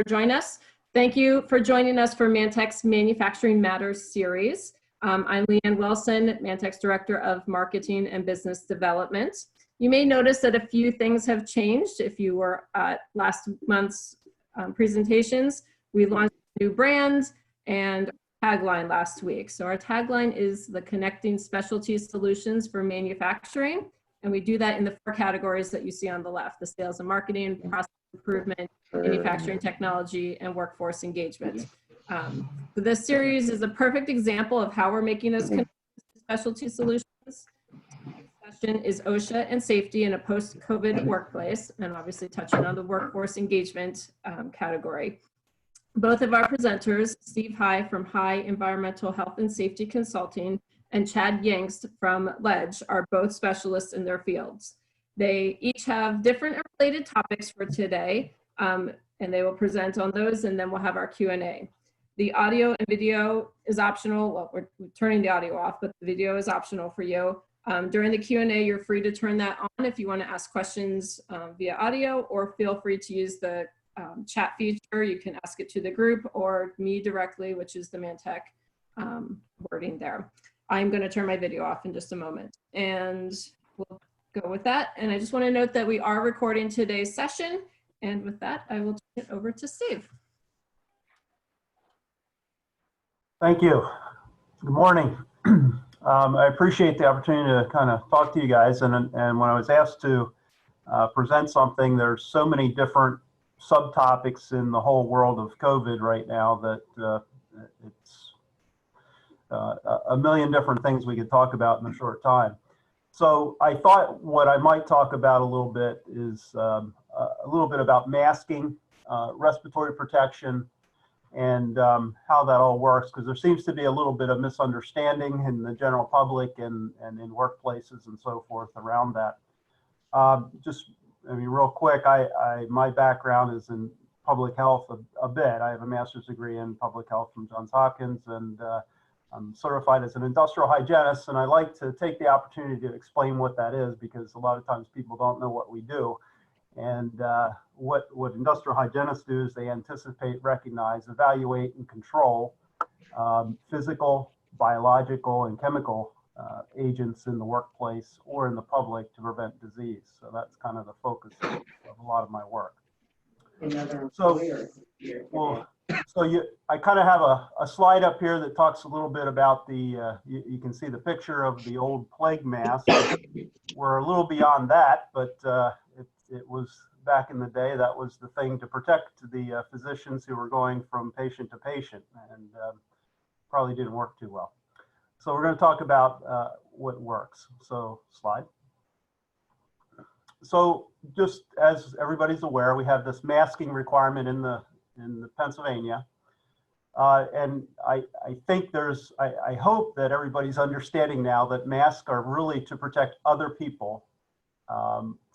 join us. Thank you for joining us for Mantec's Manufacturing Matters series. I'm Leanne Wilson, Mantec's Director of Marketing and Business Development. You may notice that a few things have changed. If you were at last month's presentations, we launched a new brand and tagline last week. So our tagline is the Connecting Specialty Solutions for Manufacturing. And we do that in the 4 categories that you see on the left: the sales and marketing, process improvement, manufacturing technology, and workforce engagement. So this series is a perfect example of how we're making those specialty solutions. The session is OSHA and safety in a post-COVID workplace, and obviously touching on the workforce engagement category. Both of our presenters, Steve High from High Environmental Health and Safety Consulting and Chad Yangst from Ledge, are both specialists in their fields. They each have different and related topics for today, and they will present on those, and then we'll have our Q&A. The audio and video is optional. Well, we're turning the audio off, but the video is optional for you. During the Q&A, you're free to turn that on if you want to ask questions via audio, or feel free to use the chat feature. You can ask it to the group or me directly, which is the Mantec wording there. I'm going to turn my video off in just a moment, and we'll go with that. And I just want to note that we are recording today's session. And with that, I will turn it over to Steve. Thank you. Good morning. I appreciate the opportunity to kind of talk to you guys. And when I was asked to present something, there's so many different subtopics in the whole world of COVID right now that it's a million different things we could talk about in a short time. So I thought what I might talk about a little bit is a little bit about masking, respiratory protection, and how that all works, because there seems to be a little bit of misunderstanding in the general public and in workplaces and so forth around that. Real quick, my background is in public health a bit. I have a master's degree in public health from Johns Hopkins, and I'm certified as an industrial hygienist, and I like to take the opportunity to explain what that is, because a lot of times people don't know what we do. And what industrial hygienists do is they anticipate, recognize, evaluate, and control physical, biological, and chemical agents in the workplace or in the public to prevent disease. So that's kind of the focus of a lot of my work. I kind of have a slide up here that talks a little bit about the, you can see the picture of the old plague mask. We're a little beyond that, but it was back in the day, that was the thing to protect the physicians who were going from patient to patient, and probably didn't work too well. So we're going to talk about what works. So slide. So just as everybody's aware, we have this masking requirement in the Pennsylvania. And I think I hope that everybody's understanding now that masks are really to protect other people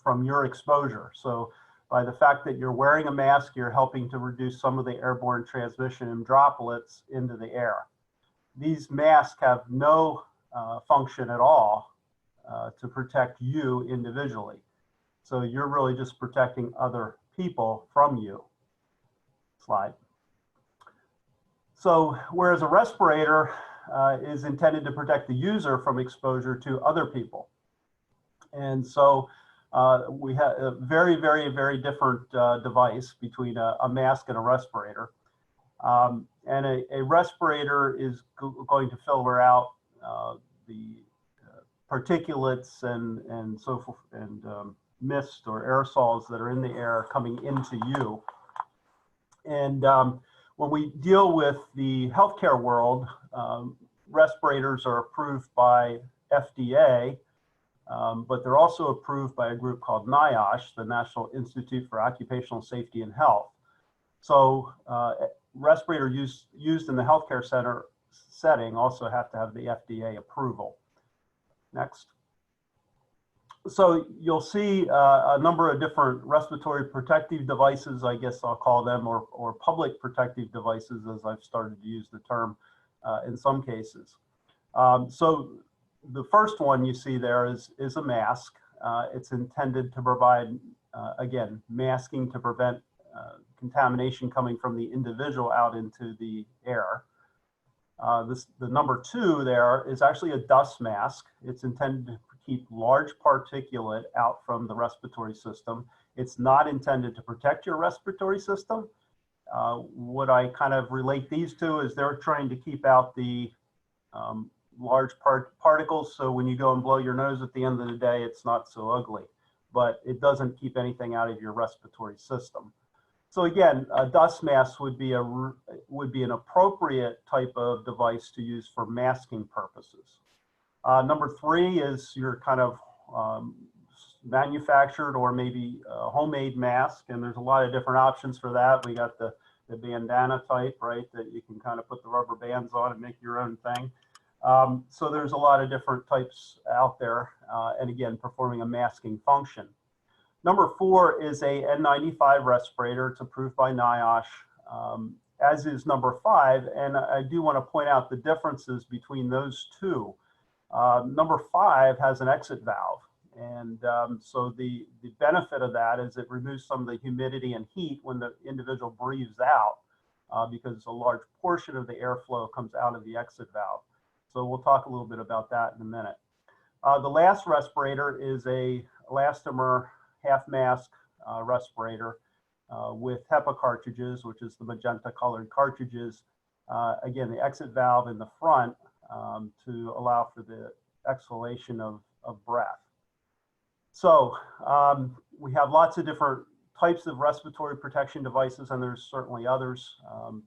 from your exposure. So by the fact that you're wearing a mask, you're helping to reduce some of the airborne transmission and droplets into the air. These masks have no function at all to protect you individually. So you're really just protecting other people from you. Slide. So whereas a respirator is intended to protect the user from exposure to other people. And so we have a very, very, very different device between a mask and a respirator. And a respirator is going to filter out the particulates and so forth, and mist or aerosols that are in the air coming into you. And when we deal with the healthcare world, respirators are approved by FDA, but they're also approved by a group called NIOSH, the National Institute for Occupational Safety and Health. So respirator used in the healthcare setting also have to have the FDA approval. Next. So you'll see a number of different respiratory protective devices, I guess I'll call them, or public protective devices, as I've started to use the term in some cases. So the first one you see there is a mask. It's intended to provide, again, masking to prevent contamination coming from the individual out into the air. The number 2 there is actually a dust mask. It's intended to keep large particulate out from the respiratory system. It's not intended to protect your respiratory system. What I kind of relate these to is they're trying to keep out the large particles, so when you go and blow your nose at the end of the day, it's not so ugly, but it doesn't keep anything out of your respiratory system. So again, a dust mask would be an appropriate type of device to use for masking purposes. Number 3 is your kind of manufactured or maybe a homemade mask, and there's a lot of different options for that. We got the bandana type, right, that you can kind of put the rubber bands on and make your own thing. So there's a lot of different types out there, and again, performing a masking function. Number 4 is a N95 respirator. It's approved by NIOSH, as is number 5, and I do want to point out the differences between those two. Number 5 has an exit valve, and so the benefit of that is it removes some of the humidity and heat when the individual breathes out, because a large portion of the airflow comes out of the exit valve. So we'll talk a little bit about that in a minute. The last respirator is a elastomer half mask respirator with HEPA cartridges, which is the magenta colored cartridges. Again, the exit valve in the front to allow for the exhalation of breath. So we have lots of different types of respiratory protection devices, and there's certainly others,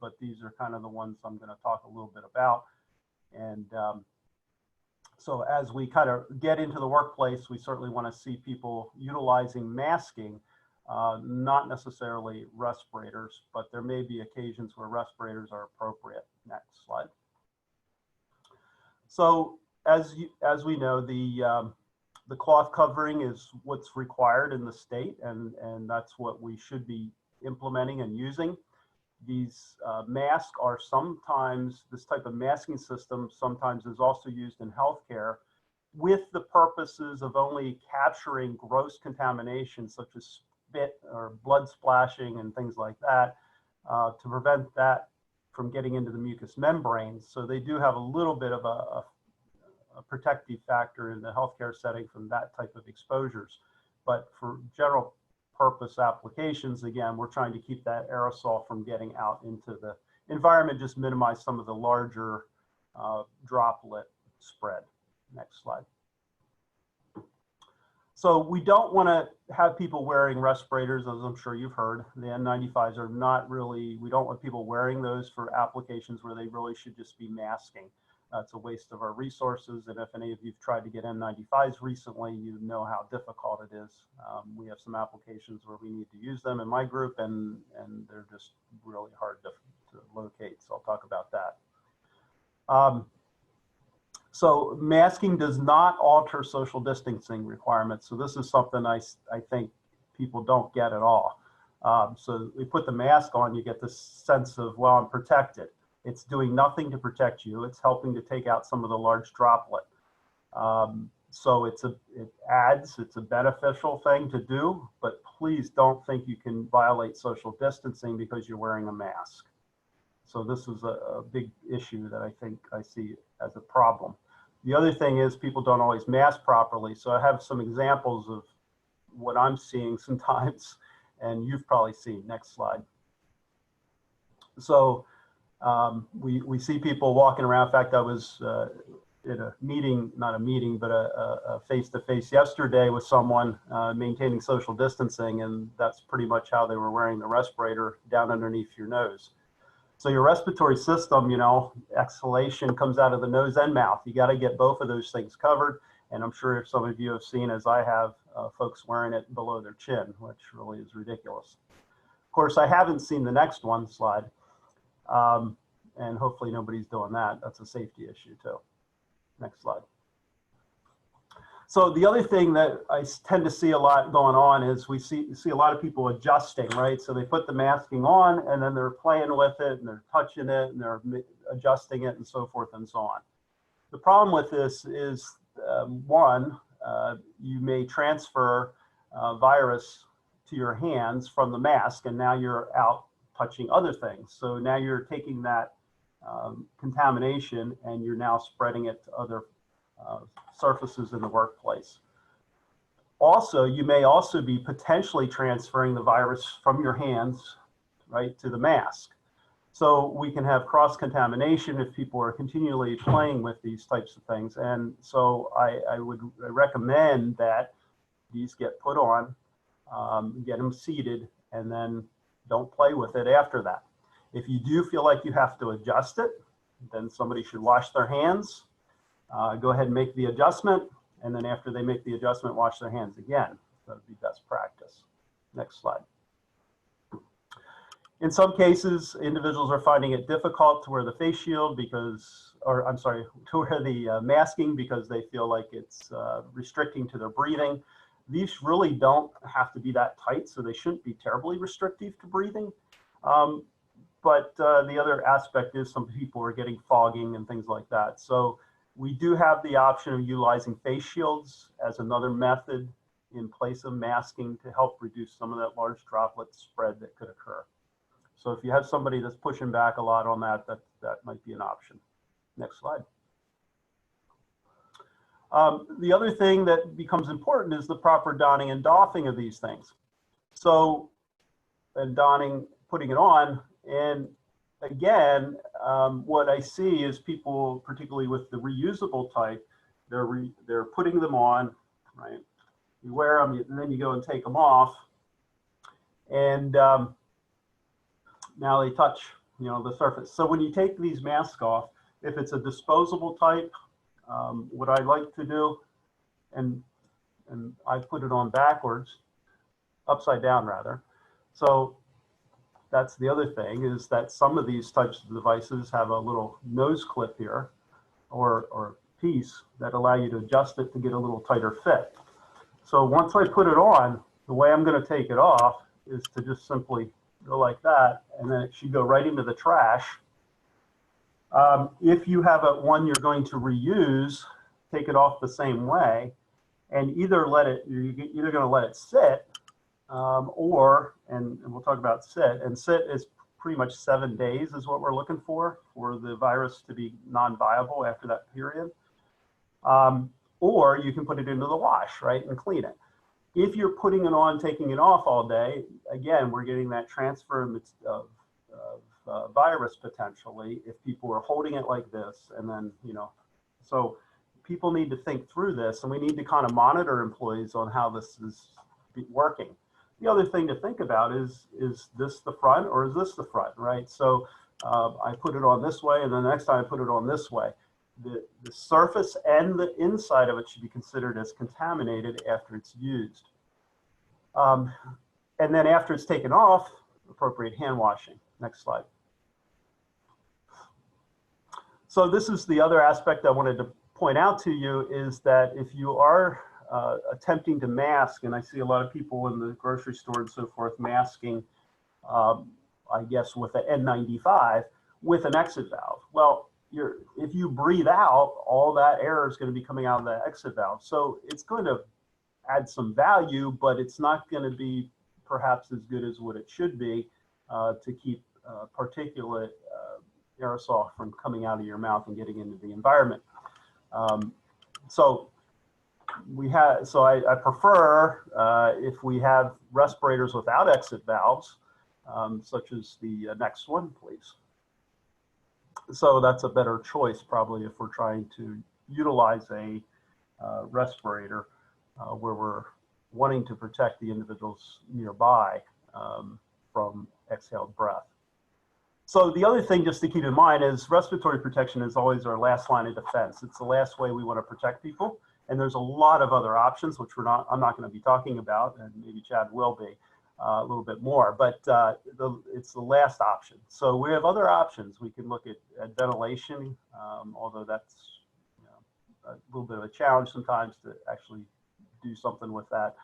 but these are kind of the ones I'm going to talk a little bit about. And so as we kind of get into the workplace, we certainly want to see people utilizing masking, not necessarily respirators, but there may be occasions where respirators are appropriate. Next slide. So as we know, the cloth covering is what's required in the state, and that's what we should be implementing and using. These masks are sometimes, this type of masking system sometimes is also used in healthcare with the purposes of only capturing gross contamination such as spit or blood splashing and things like that, to prevent that from getting into the mucous membranes. So they do have a little bit of a protective factor in the healthcare setting from that type of exposures. But for general purpose applications, again, we're trying to keep that aerosol from getting out into the environment, just minimize some of the larger droplet spread. Next slide. So we don't want to have people wearing respirators, as I'm sure you've heard. The N95s are not really, we don't want people wearing those for applications where they really should just be masking. It's a waste of our resources, and if any of you've tried to get N95s recently, you know how difficult it is. We have some applications where we need to use them in my group, and they're just really hard to locate, so I'll talk about that. So masking does not alter social distancing requirements, so this is something I think people don't get at all. So we put the mask on, you get this sense of, well, I'm protected. It's doing nothing to protect you. It's helping to take out some of the large droplet. So it's a beneficial thing to do, but please don't think you can violate social distancing because you're wearing a mask. So this is a big issue that I think I see as a problem. The other thing is people don't always mask properly. So I have some examples of what I'm seeing sometimes, and you've probably seen. Next slide. So we see people walking around. In fact, I was at a meeting, not a meeting, but a face-to-face yesterday with someone maintaining social distancing, and that's pretty much how they were wearing the respirator down underneath your nose. So your respiratory system, you know, exhalation comes out of the nose and mouth. You got to get both of those things covered, and I'm sure if some of you have seen, as I have, folks wearing it below their chin, which really is ridiculous. Of course, I haven't seen the next one slide. And hopefully nobody's doing that. That's a safety issue too. Next slide. So the other thing that I tend to see a lot going on is we see a lot of people adjusting, right? So they put the masking on and then they're playing with it and they're touching it and they're adjusting it and so forth and so on. The problem with this is, one, you may transfer virus to your hands from the mask, and now you're out touching other things. So now you're taking that contamination and you're now spreading it to other surfaces in the workplace. Also, you may also be potentially transferring the virus from your hands, right, to the mask. So we can have cross-contamination if people are continually playing with these types of things. And so I would recommend that these get put on, get them seated, and then don't play with it after that. If you do feel like you have to adjust it, then somebody should wash their hands, go ahead and make the adjustment, and then after they make the adjustment, wash their hands again. That would be best practice. Next slide. In some cases, individuals are finding it difficult to wear the face shield because, or I'm sorry, to wear the masking because they feel like it's restricting to their breathing. These really don't have to be that tight, so they shouldn't be terribly restrictive to breathing. But the other aspect is some people are getting fogging and things like that. So we do have the option of utilizing face shields as another method in place of masking to help reduce some of that large droplet spread that could occur. So if you have somebody that's pushing back a lot on that, that might be an option. Next slide. The other thing that becomes important is the proper donning and doffing of these things. So, and donning, putting it on, and again, what I see is people, particularly with the reusable type, they're putting them on, right? You wear them, and then you go and take them off, and now they touch, you know, the surface. So when you take these masks off, if it's a disposable type, what I like to do, and I put it on backwards, upside down rather. So that's the other thing, is that some of these types of devices have a little nose clip here or piece that allow you to adjust it to get a little tighter fit. So once I put it on, the way I'm going to take it off is to just simply go like that, and then it should go right into the trash. If you have one you're going to reuse, take it off the same way, and either you're either going to let it sit, or, and we'll talk about sit, and sit is pretty much 7 days is what we're looking for the virus to be non-viable after that period. Or you can put it into the wash, right, and clean it. If you're putting it on, taking it off all day, again, we're getting that transfer of virus potentially if people are holding it like this, and then, you know, so people need to think through this, and we need to kind of monitor employees on how this is working. The other thing to think about is this the front or is this the front, right? So I put it on this way, and then the next time I put it on this way. The surface and the inside of it should be considered as contaminated after it's used. And then after it's taken off, appropriate hand washing. Next slide. So this is the other aspect I wanted to point out to you, is that if you are attempting to mask, and I see a lot of people in the grocery store and so forth masking, I guess with the N95 with an exit valve. Well, if you breathe out, all that air is going to be coming out of the exit valve. So it's going to add some value, but it's not going to be perhaps as good as what it should be to keep particulate aerosol from coming out of your mouth and getting into the environment. So I prefer if we have respirators without exit valves, such as the next one, please. So that's a better choice probably if we're trying to utilize a respirator where we're wanting to protect the individuals nearby from exhaled breath. So the other thing just to keep in mind is respiratory protection is always our last line of defense. It's the last way we want to protect people. And there's a lot of other options, which I'm not going to be talking about, and maybe Chad will be a little bit more, but it's the last option. So we have other options. We can look at ventilation, although that's a little bit of a challenge sometimes to actually do something with that,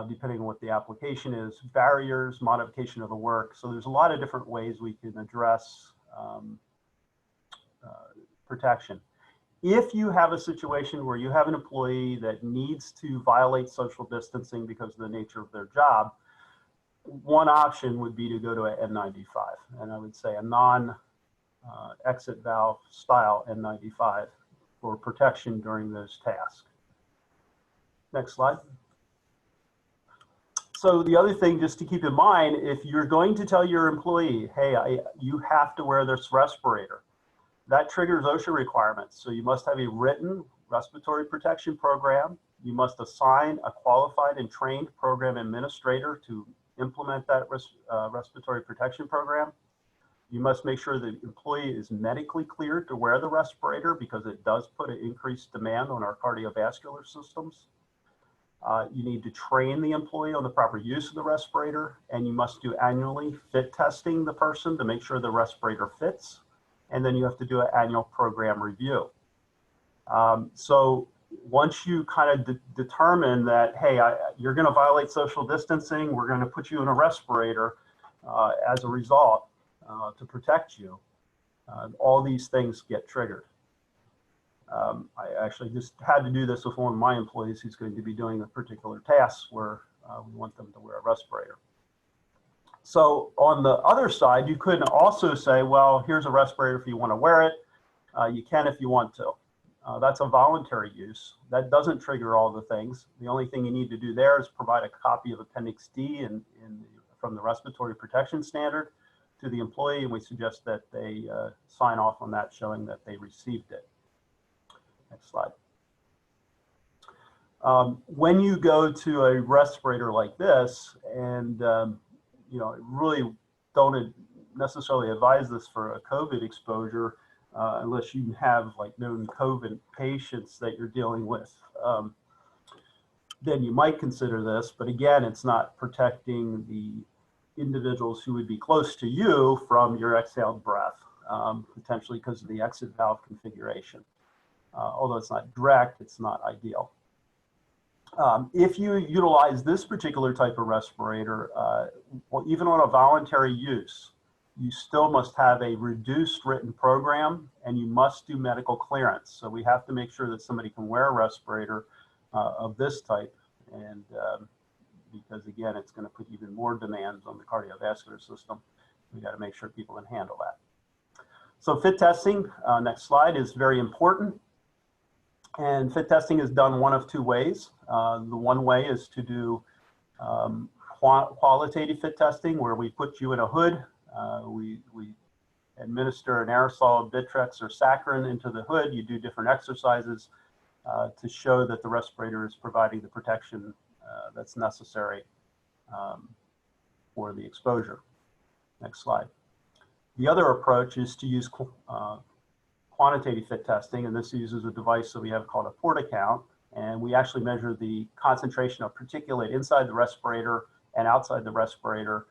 depending on what the application is. Barriers, modification of the work. So there's a lot of different ways we can address protection. If you have a situation where you have an employee that needs to violate social distancing because of the nature of their job, one option would be to go to an N95, and I would say a non-exit valve style N95 for protection during those tasks. Next slide. So the other thing just to keep in mind, if you're going to tell your employee, hey, you have to wear this respirator, that triggers OSHA requirements. So you must have a written respiratory protection program. You must assign a qualified and trained program administrator to implement that respiratory protection program. You must make sure the employee is medically cleared to wear the respirator because it does put an increased demand on our cardiovascular systems. You need to train the employee on the proper use of the respirator, and you must do annually fit testing the person to make sure the respirator fits, and then you have to do an annual program review. So once you kind of determine that, hey, you're going to violate social distancing, we're going to put you in a respirator as a result to protect you, all these things get triggered. I actually just had to do this with one of my employees who's going to be doing a particular task where we want them to wear a respirator. So on the other side, you could also say, well, here's a respirator if you want to wear it. You can if you want to. That's a voluntary use. That doesn't trigger all the things. The only thing you need to do there is provide a copy of Appendix D from the respiratory protection standard to the employee, and we suggest that they sign off on that showing that they received it. Next slide. When you go to a respirator like this, and you know, really don't necessarily advise this for a COVID exposure unless you have like known COVID patients that you're dealing with, then you might consider this. But again, it's not protecting the individuals who would be close to you from your exhaled breath, potentially because of the exit valve configuration. Although it's not direct, it's not ideal. If you utilize this particular type of respirator, well, even on a voluntary use, you still must have a reduced written program and you must do medical clearance. So we have to make sure that somebody can wear a respirator of this type, and because again, it's going to put even more demands on the cardiovascular system. We got to make sure people can handle that. So fit testing, next slide, is very important. And fit testing is done one of two ways. The one way is to do qualitative fit testing, where we put you in a hood. We administer an aerosol, Bitrex, or saccharin into the hood. You do different exercises to show that the respirator is providing the protection that's necessary for the exposure. Next slide. The other approach is to use quantitative fit testing, and this uses a device that we have called a port count, and we actually measure the concentration of particulate inside the respirator and outside the respirator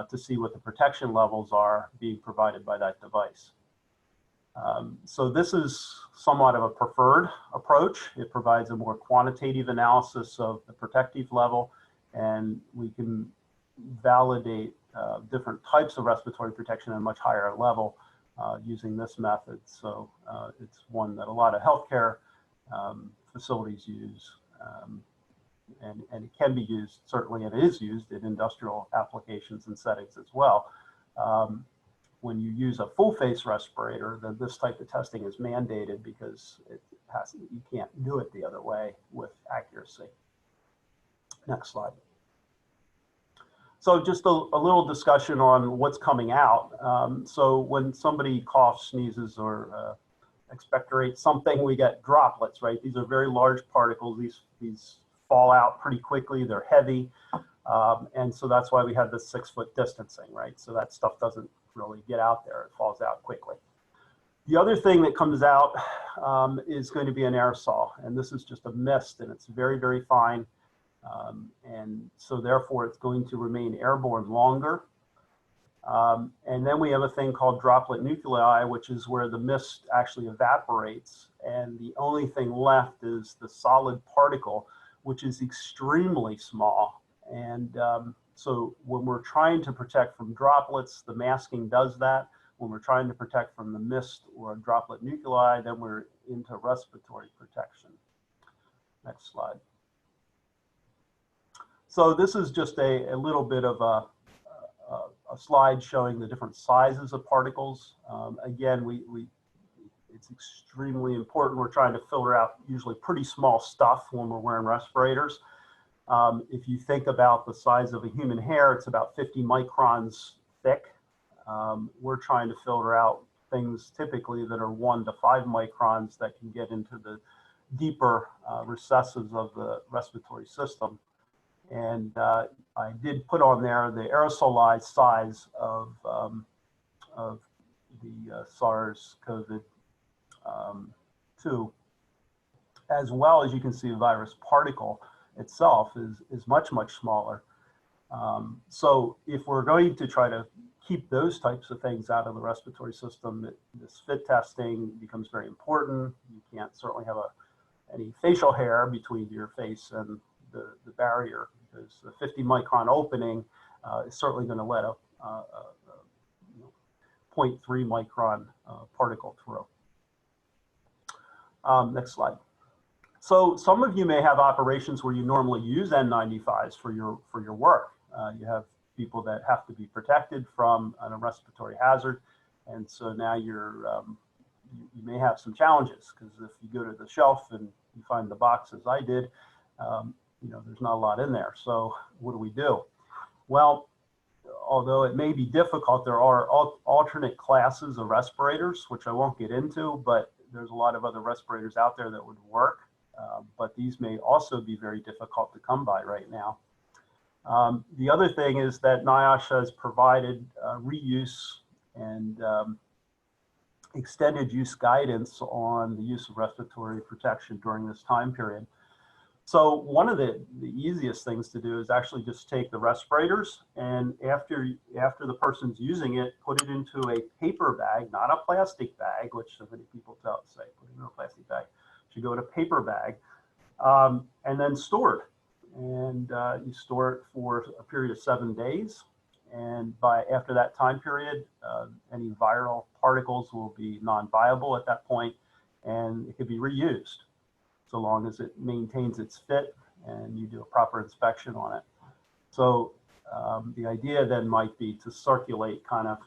to see what the protection levels are being provided by that device. So this is somewhat of a preferred approach. It provides a more quantitative analysis of the protective level, and we can validate different types of respiratory protection at a much higher level using this method. So it's one that a lot of healthcare facilities use, and it can be used, certainly it is used in industrial applications and settings as well. When you use a full face respirator, then this type of testing is mandated because you can't do it the other way with accuracy. Next slide. So just a little discussion on what's coming out. So when somebody coughs, sneezes, or expectorates something, we get droplets, right? These are very large particles. These fall out pretty quickly. They're heavy. And so that's why we have this 6-foot distancing, right? So that stuff doesn't really get out there. It falls out quickly. The other thing that comes out is going to be an aerosol. And this is just a mist, and it's very, very fine. And so therefore it's going to remain airborne longer. And then we have a thing called droplet nuclei, which is where the mist actually evaporates. And the only thing left is the solid particle, which is extremely small. And so when we're trying to protect from droplets, the masking does that. When we're trying to protect from the mist or droplet nuclei, then we're into respiratory protection. Next slide. So this is just a little bit of a slide showing the different sizes of particles. Again, it's extremely important. We're trying to filter out usually pretty small stuff when we're wearing respirators. If you think about the size of a human hair, it's about 50 microns thick. We're trying to filter out things typically that are 1 to 5 microns that can get into the deeper recesses of the respiratory system. And I did put on there the aerosolized size of the SARS-CoV-2, as well as you can see the virus particle itself is much, much smaller. So if we're going to try to keep those types of things out of the respiratory system, this fit testing becomes very important. You can't certainly have any facial hair between your face and the barrier, because the 50 micron opening is certainly going to let a 0.3 micron particle through. Next slide. So some of you may have operations where you normally use N95s for your work. You have people that have to be protected from a respiratory hazard, and so now you may have some challenges, because if you go to the shelf and you find the box as I did, there's not a lot in there. So what do we do? Well, although it may be difficult, there are alternate classes of respirators, which I won't get into, but there's a lot of other respirators out there that would work. But these may also be very difficult to come by right now. The other thing is that NIOSH has provided reuse and extended use guidance on the use of respiratory protection during this time period. So one of the easiest things to do is actually just take the respirators, and after the person's using it, put it into a paper bag, not a plastic bag, which so many people say, put it in a plastic bag. You go in a paper bag, and then store it. And you store it for a period of 7 days. And after that time period, any viral particles will be non-viable at that point, and it could be reused, so long as it maintains its fit and you do a proper inspection on it. So the idea then might be to circulate, kind of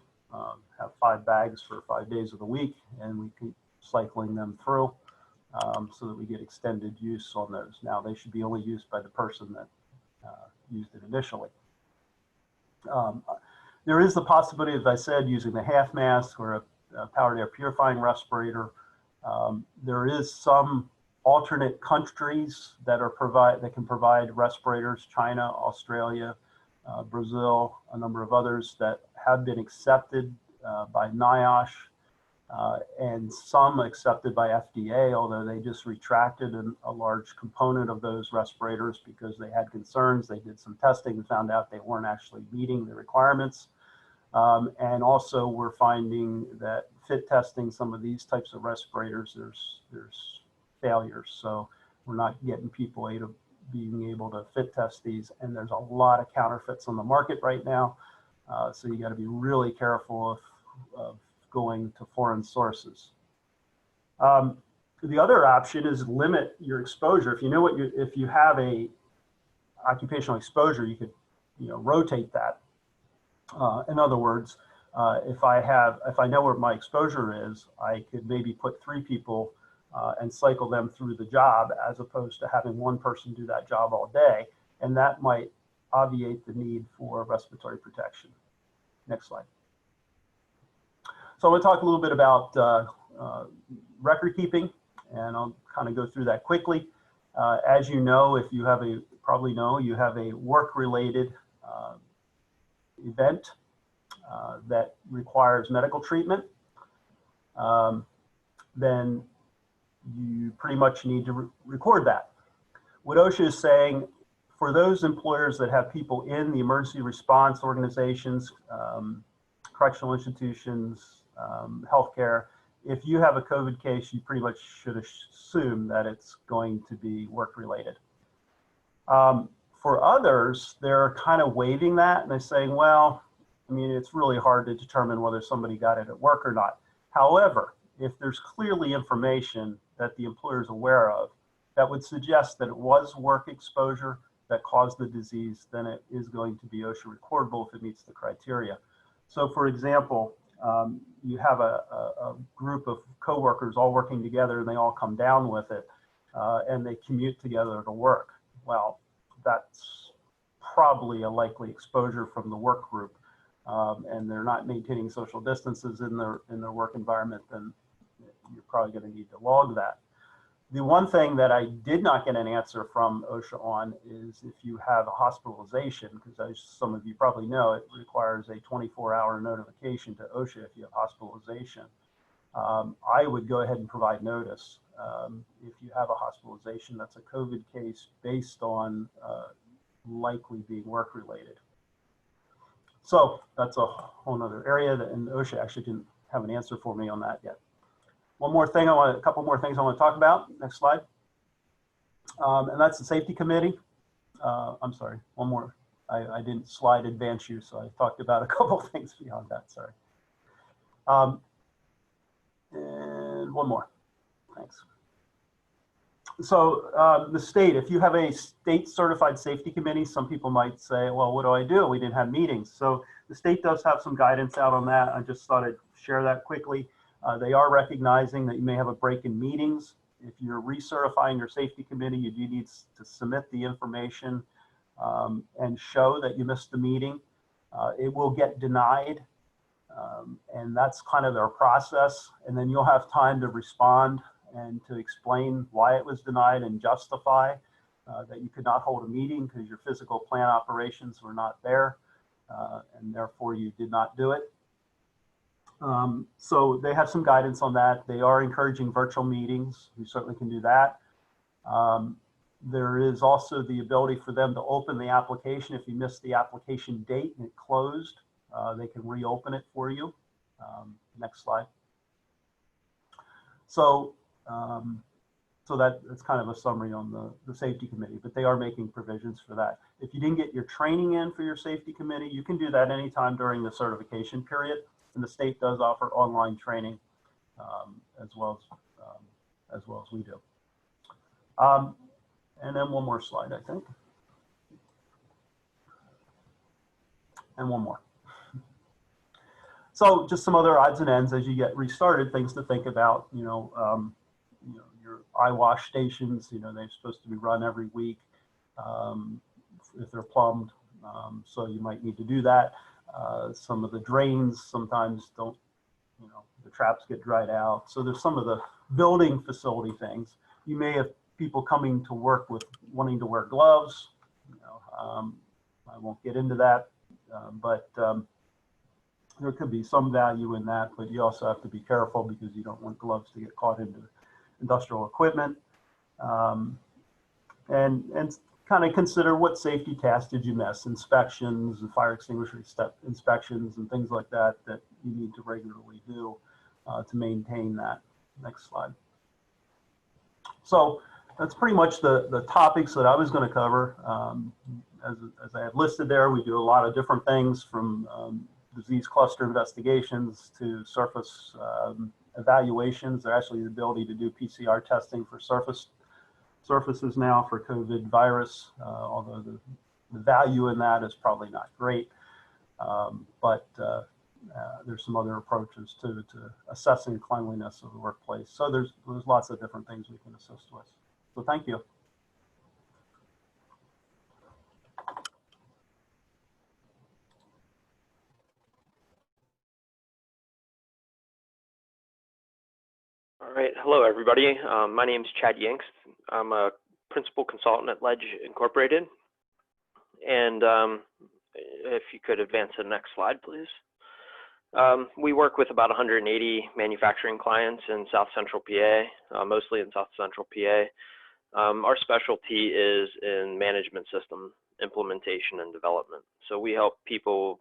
have 5 bags for 5 days of the week, and we keep cycling them through. So that we get extended use on those. Now, they should be only used by the person that used it initially. There is the possibility, as I said, using the half mask or a powered air purifying respirator. There is some alternate countries that can provide respirators: China, Australia, Brazil, a number of others that have been accepted by NIOSH. And some accepted by FDA, although they just retracted a large component of those respirators because they had concerns. They did some testing and found out they weren't actually meeting the requirements. And also we're finding that fit testing some of these types of respirators, there's failures. So we're not getting people being able to fit test these. And there's a lot of counterfeits on the market right now. So you got to be really careful of going to foreign sources. The other option is limit your exposure. If you know if you have a occupational exposure, you could rotate that. In other words, if I know where my exposure is, I could maybe put 3 people and cycle them through the job, as opposed to having one person do that job all day, and that might obviate the need for respiratory protection. Next slide. So I'm going to talk a little bit about record keeping, and I'll kind of go through that quickly. As you know, if you have probably know you have a work-related event that requires medical treatment, then you pretty much need to record that. What OSHA is saying, for those employers that have people in the emergency response organizations, correctional institutions, healthcare, if you have a COVID case, you pretty much should assume that it's going to be work-related. For others, they're kind of waiving that, and they're saying, well, I mean, it's really hard to determine whether somebody got it at work or not. However, if there's clearly information that the employer is aware of that would suggest that it was work exposure, that caused the disease, then it is going to be OSHA recordable if it meets the criteria. So for example, you have a group of coworkers all working together and they all come down with it and they commute together to work. Well, that's probably a likely exposure from the work group, and they're not maintaining social distances in their work environment, then you're probably going to need to log that. The one thing that I did not get an answer from OSHA on is if you have a hospitalization, because as some of you probably know, it requires a 24-hour notification to OSHA if you have hospitalization. I would go ahead and provide notice if you have a hospitalization that's a COVID case based on likely being work-related. So that's a whole nother area, and OSHA actually didn't have an answer for me on that yet. One more thing a couple more things I want to talk about. Next slide. And that's the safety committee. I'm sorry, one more. I didn't slide advance you, so I talked about a couple things beyond that, sorry. And one more, thanks. So the state, if you have a state certified safety committee, some people might say, well, what do I do? We didn't have meetings. So the state does have some guidance out on that. I just thought I'd share that quickly. They are recognizing that you may have a break in meetings. If you're recertifying your safety committee, you do need to submit the information and show that you missed the meeting. It will get denied, and that's kind of their process. And then you'll have time to respond and to explain why it was denied and justify that you could not hold a meeting because your physical plant operations were not there, and therefore you did not do it. So they have some guidance on that. They are encouraging virtual meetings. You certainly can do that. There is also the ability for them to open the application. If you missed the application date and it closed, they can reopen it for you. Next slide. So, that's kind of a summary on the safety committee, but they are making provisions for that. If you didn't get your training in for your safety committee, you can do that anytime during the certification period. And the state does offer online training as well as we do. And then one more slide, I think. And one more. So just some other odds and ends as you get restarted, things to think about, your eye wash stations, they're supposed to be run every week if they're plumbed. So you might need to do that. Some of the drains sometimes don't, the traps get dried out. So there's some of the building facility things. You may have people coming to work with wanting to wear gloves. I won't get into that, but there could be some value in that, but you also have to be careful because you don't want gloves to get caught into industrial equipment. And kind of consider what safety tasks did you miss, inspections and fire extinguisher inspections and things like that that you need to regularly do to maintain that. Next slide. So that's pretty much the topics that I was going to cover. As I have listed there, we do a lot of different things from disease cluster investigations to surface evaluations. There's actually the ability to do PCR testing for surfaces now for COVID virus, although the value in that is probably not great. But there's some other approaches to assessing cleanliness of the workplace. So there's lots of different things we can assist with. So thank you. All right, hello everybody. My name is Chad Yanks. I'm a principal consultant at Ledge Incorporated. And if you could advance to the next slide, please. We work with about 180 manufacturing clients in South Central PA, mostly in South Central PA. Our specialty is in management system implementation and development. So we help people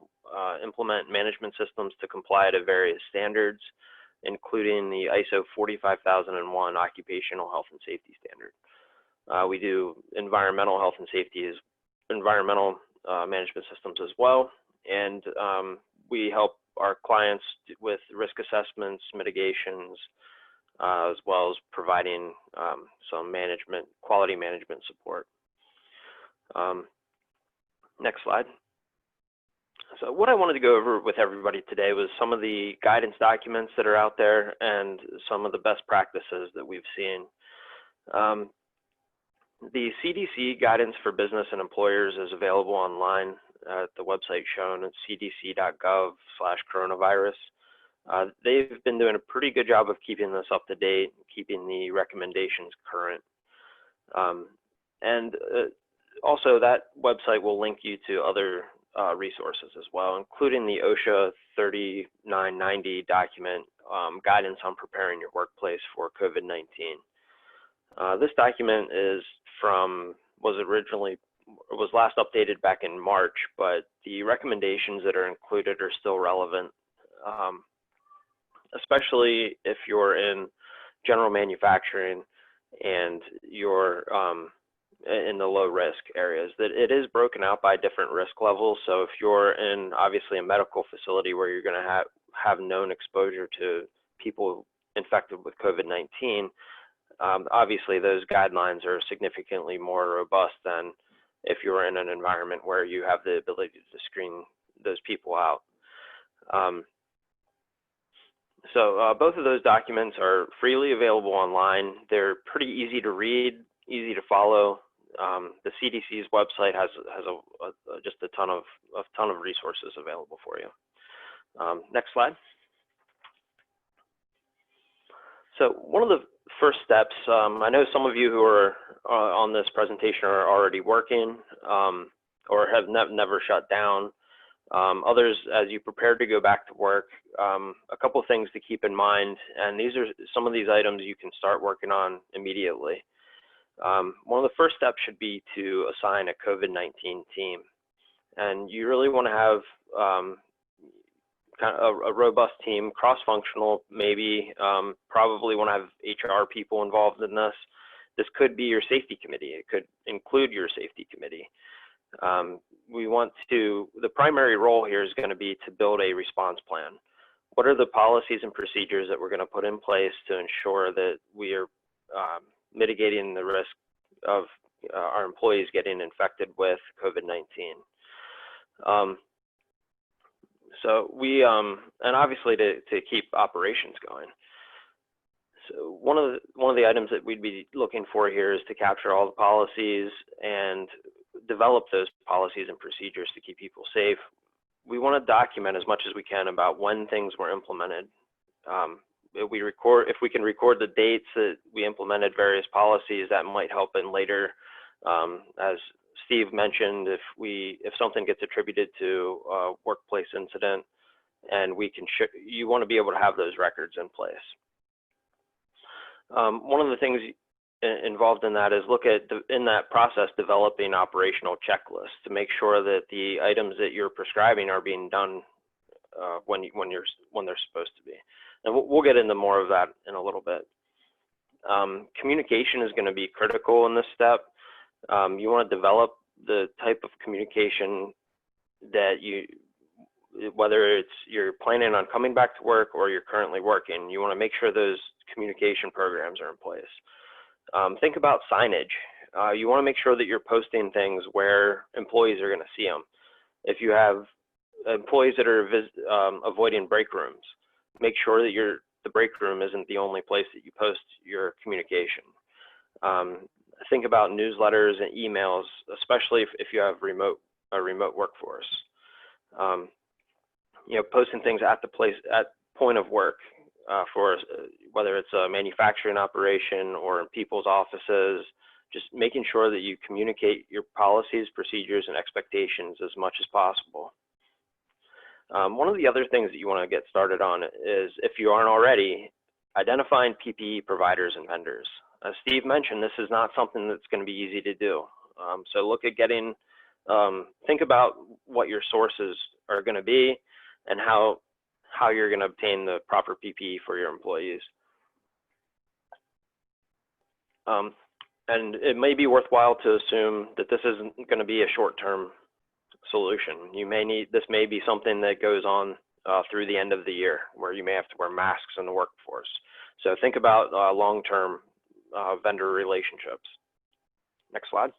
implement management systems to comply to various standards, including the ISO 45001 occupational health and safety standard. We do environmental health and safety, environmental management systems as well. And we help our clients with risk assessments, mitigations, as well as providing some quality management support. Next slide. So what I wanted to go over with everybody today was some of the guidance documents that are out there and some of the best practices that we've seen. The CDC guidance for business and employers is available online at the website shown at cdc.gov/coronavirus. They've been doing a pretty good job of keeping this up to date, keeping the recommendations current. Also, that website will link you to other resources as well, including the OSHA 3990 document, guidance on preparing your workplace for COVID-19. This document is was last updated back in March, but the recommendations that are included are still relevant, especially if you're in general manufacturing and you're in the low risk areas. That it is broken out by different risk levels. So if you're in obviously a medical facility where you're going to have known exposure to people infected with COVID-19, obviously those guidelines are significantly more robust than if you're in an environment where you have the ability to screen those people out. Both of those documents are freely available online. They're pretty easy to read, easy to follow. The CDC's website has just a ton of resources available for you. Next slide. So one of the first steps, I know some of you who are on this presentation are already working or have never shut down. Others, as you prepare to go back to work, a couple of things to keep in mind, and these are some of these items you can start working on immediately. One of the first steps should be to assign a COVID-19 team, and you really want to have kind of a robust team, cross-functional, maybe probably want to have HR people involved in this. This could be your safety committee. It could include your safety committee. The primary role here is going to be to build a response plan. What are the policies and procedures that we're going to put in place to ensure that we are mitigating the risk of our employees getting infected with COVID-19? And obviously to keep operations going. So one of the items that we'd be looking for here is to capture all the policies and develop those policies and procedures to keep people safe. We want to document as much as we can about when things were implemented. If we can record the dates that we implemented various policies, that might help in later, as Steve mentioned, if something gets attributed to a workplace incident, and you want to be able to have those records in place. One of the things involved in that is in that process, developing operational checklists to make sure that the items that you're prescribing are being done when they're supposed to be. And we'll get into more of that in a little bit. Communication is going to be critical in this step. You want to develop the type of communication that whether you're planning on coming back to work or you're currently working, you want to make sure those communication programs are in place. Think about signage. You want to make sure that you're posting things where employees are going to see them. If you have employees that are avoiding break rooms, make sure that the break room isn't the only place that you post your communication. Think about newsletters and emails, especially if you have a remote workforce. Posting things at point of work for whether it's a manufacturing operation or in people's offices, just making sure that you communicate your policies, procedures, and expectations as much as possible. One of the other things that you want to get started on is, if you aren't already, identifying PPE providers and vendors. As Steve mentioned, this is not something that's going to be easy to do. So look at think about what your sources are going to be and how you're going to obtain the proper PPE for your employees. And it may be worthwhile to assume that this isn't going to be a short-term solution. This may be something that goes on through the end of the year, where you may have to wear masks in the workforce. So think about long-term vendor relationships. Next slide.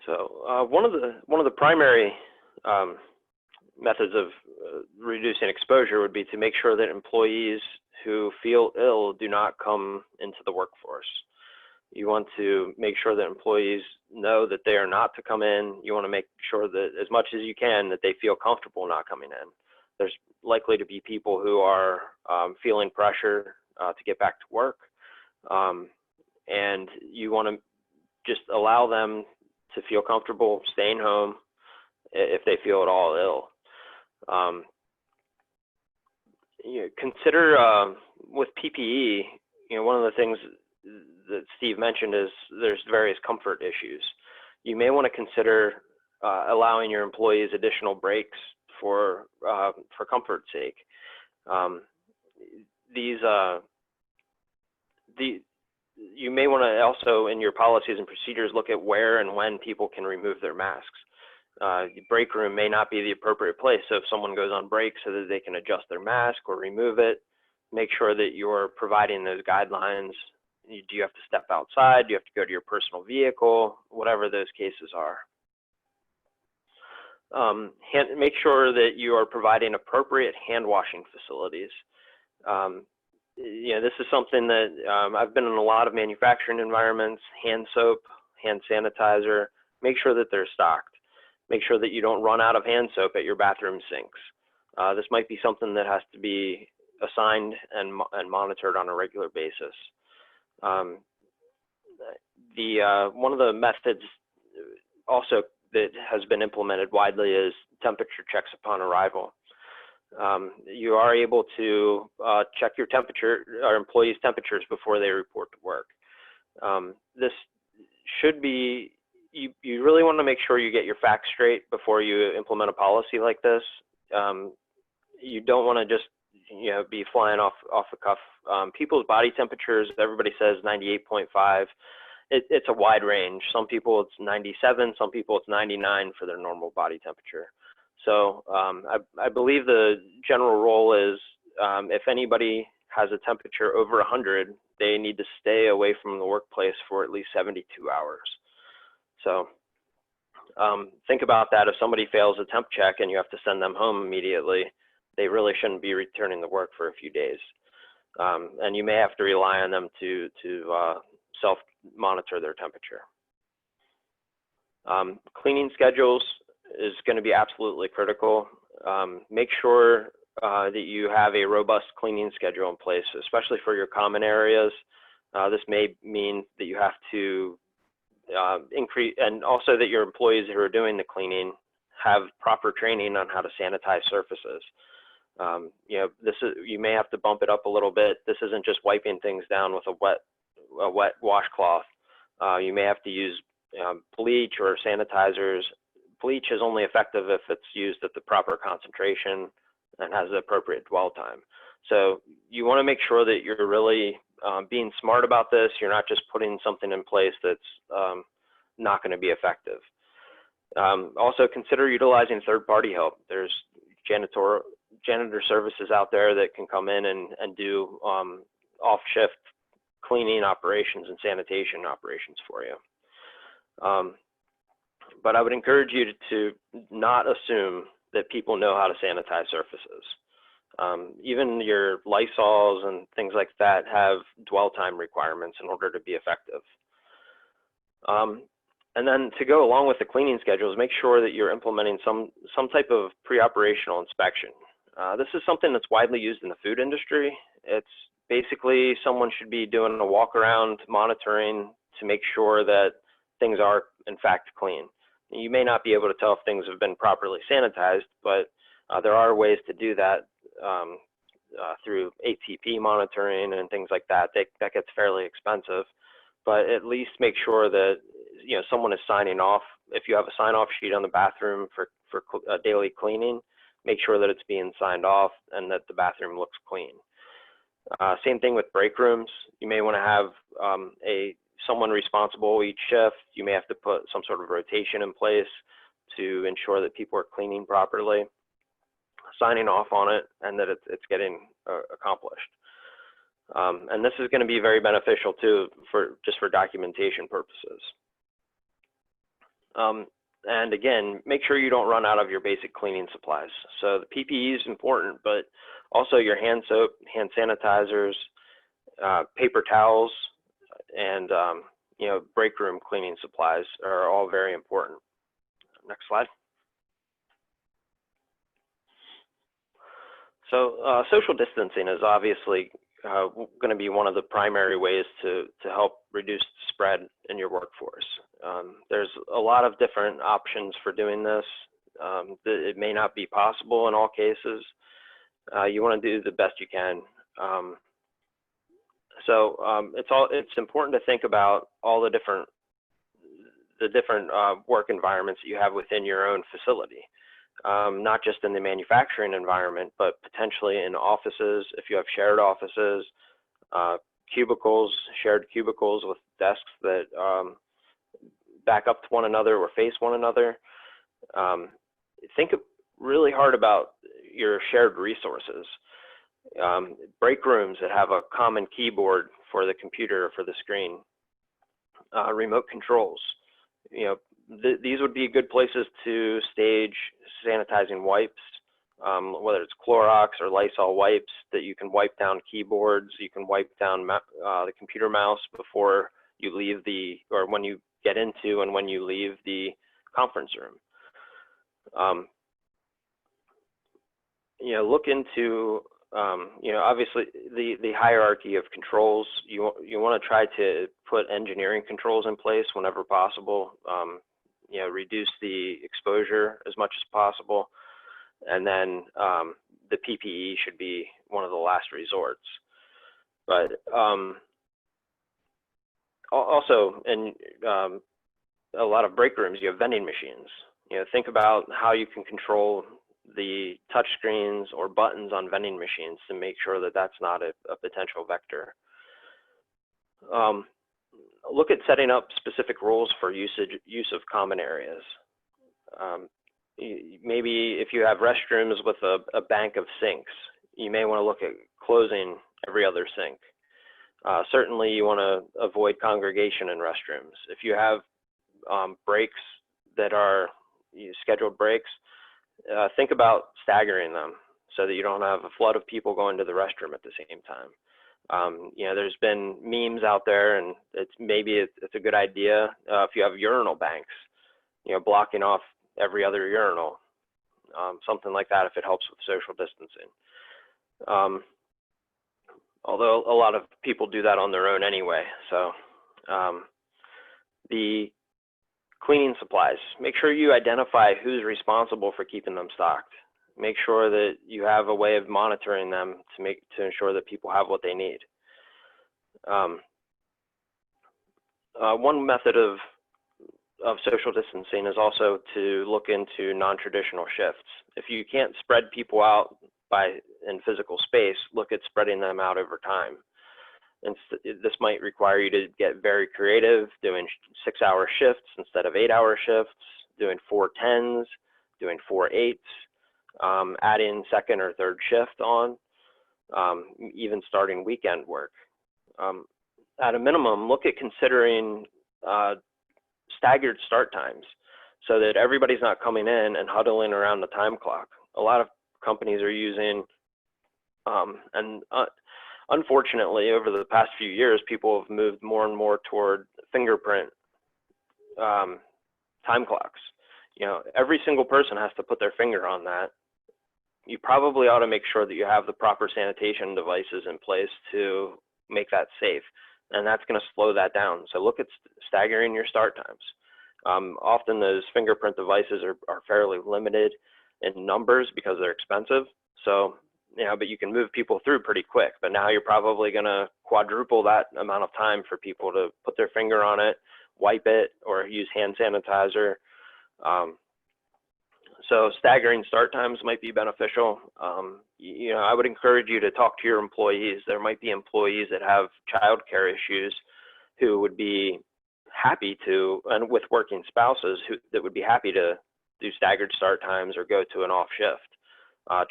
So one of the primary methods of reducing exposure would be to make sure that employees who feel ill do not come into the workforce. You want to make sure that employees know that they are not to come in. You want to make sure that as much as you can that they feel comfortable not coming in. There's likely to be people who are feeling pressure to get back to work, and you want to just allow them to feel comfortable staying home if they feel at all ill. Consider with PPE, one of the things that Steve mentioned is there's various comfort issues. You may want to consider allowing your employees additional breaks for comfort's sake. You may want to also, in your policies and procedures, look at where and when people can remove their masks. The break room may not be the appropriate place, so if someone goes on break so that they can adjust their mask or remove it, make sure that you're providing those guidelines. Do you have to step outside? Do you have to go to your personal vehicle? Whatever those cases are. Make sure that you are providing appropriate hand washing facilities. This is something that I've been in a lot of manufacturing environments. Hand soap, hand sanitizer. Make sure that they're stocked. Make sure that you don't run out of hand soap at your bathroom sinks. This might be something that has to be assigned and monitored on a regular basis. One of the methods also that has been implemented widely is temperature checks upon arrival. You are able to check your temperature, or employees' temperatures before they report to work. This should be, you really want to make sure you get your facts straight before you implement a policy like this. You don't want to just be flying off the cuff. People's body temperatures, everybody says 98.5. It's a wide range. Some people it's 97, some people it's 99 for their normal body temperature. So I believe the general rule is if anybody has a temperature over 100, they need to stay away from the workplace for at least 72 hours. So think about that. If somebody fails a temp check and you have to send them home immediately, they really shouldn't be returning to work for a few days. And you may have to rely on them to self-monitor their temperature. Cleaning schedules is going to be absolutely critical. Make sure that you have a robust cleaning schedule in place, especially for your common areas. This may mean that you have to increase, and also that your employees who are doing the cleaning have proper training on how to sanitize surfaces. You may have to bump it up a little bit. This isn't just wiping things down with a wet washcloth. You may have to use bleach or sanitizers. Bleach is only effective if it's used at the proper concentration and has the appropriate dwell time. So you want to make sure that you're really being smart about this. You're not just putting something in place that's not going to be effective. Also consider utilizing third-party help. There's janitor services out there that can come in and do off-shift cleaning operations and sanitation operations for you. But I would encourage you to not assume that people know how to sanitize surfaces. Even your Lysols and things like that have dwell time requirements in order to be effective. And then to go along with the cleaning schedules, make sure that you're implementing some type of pre-operational inspection. This is something that's widely used in the food industry. It's basically someone should be doing a walk around monitoring to make sure that things are in fact clean. You may not be able to tell if things have been properly sanitized, but there are ways to do that through ATP monitoring and things like that. That gets fairly expensive, but at least make sure that someone is signing off. If you have a sign-off sheet on the bathroom for daily cleaning, make sure that it's being signed off and that the bathroom looks clean. Same thing with break rooms. You may want to have someone responsible each shift. You may have to put some sort of rotation in place to ensure that people are cleaning properly, signing off on it, and that it's getting accomplished. And this is going to be very beneficial too, just for documentation purposes. And again, make sure you don't run out of your basic cleaning supplies. So the PPE is important, but also your hand soap, hand sanitizers, paper towels, and you know, break room cleaning supplies are all very important. Next slide. So social distancing is obviously going to be one of the primary ways to help reduce the spread in your workforce. There's a lot of different options for doing this. It may not be possible in all cases. You want to do the best you can. It's important to think about all the different work environments that you have within your own facility. Not just in the manufacturing environment, but potentially in offices, if you have shared offices, cubicles, shared cubicles with desks that back up to one another or face one another. Think really hard about your shared resources. Break rooms that have a common keyboard for the computer or for the screen. Remote controls. You know, these would be good places to stage sanitizing wipes, whether it's Clorox or Lysol wipes that you can wipe down keyboards, you can wipe down the computer mouse before you leave or when you get into and when you leave the conference room. You know, look into, you know, obviously the hierarchy of controls. You want to try to put engineering controls in place whenever possible. You know, reduce the exposure as much as possible, and then the PPE should be one of the last resorts. But also in a lot of break rooms, you have vending machines. You know, think about how you can control the touch screens or buttons on vending machines to make sure that that's not a potential vector. Look at setting up specific rules for use of common areas. Maybe if you have restrooms with a bank of sinks, you may want to look at closing every other sink. Certainly you want to avoid congregation in restrooms. If you have breaks that are scheduled breaks, think about staggering them so that you don't have a flood of people going to the restroom at the same time. You know, there's been memes out there, and it's a good idea if you have urinal banks, you know, blocking off every other urinal, something like that if it helps with social distancing. Although a lot of people do that on their own anyway. So the cleaning supplies, make sure you identify who's responsible for keeping them stocked. Make sure that you have a way of monitoring them to ensure that people have what they need. One method of social distancing is also to look into non-traditional shifts. If you can't spread people out in physical space, look at spreading them out over time. And this might require you to get very creative, doing 6-hour shifts instead of 8-hour shifts, doing 4 10s, doing 4 8s, adding second or third shift on, even starting weekend work. At a minimum, look at considering staggered start times so that everybody's not coming in and huddling around the time clock. A lot of companies are using, unfortunately, over the past few years, people have moved more and more toward fingerprint time clocks. You know, every single person has to put their finger on that. You probably ought to make sure that you have the proper sanitation devices in place to make that safe, and that's going to slow that down. So look at staggering your start times. Often those fingerprint devices are fairly limited in numbers because they're expensive. So, you know, but you can move people through pretty quick. But now you're probably going to quadruple that amount of time for people to put their finger on it, wipe it, or use hand sanitizer. So staggering start times might be beneficial. You know, I would encourage you to talk to your employees. There might be employees that have childcare issues who would be happy to, and with working spouses that would be happy to do staggered start times or go to an off shift.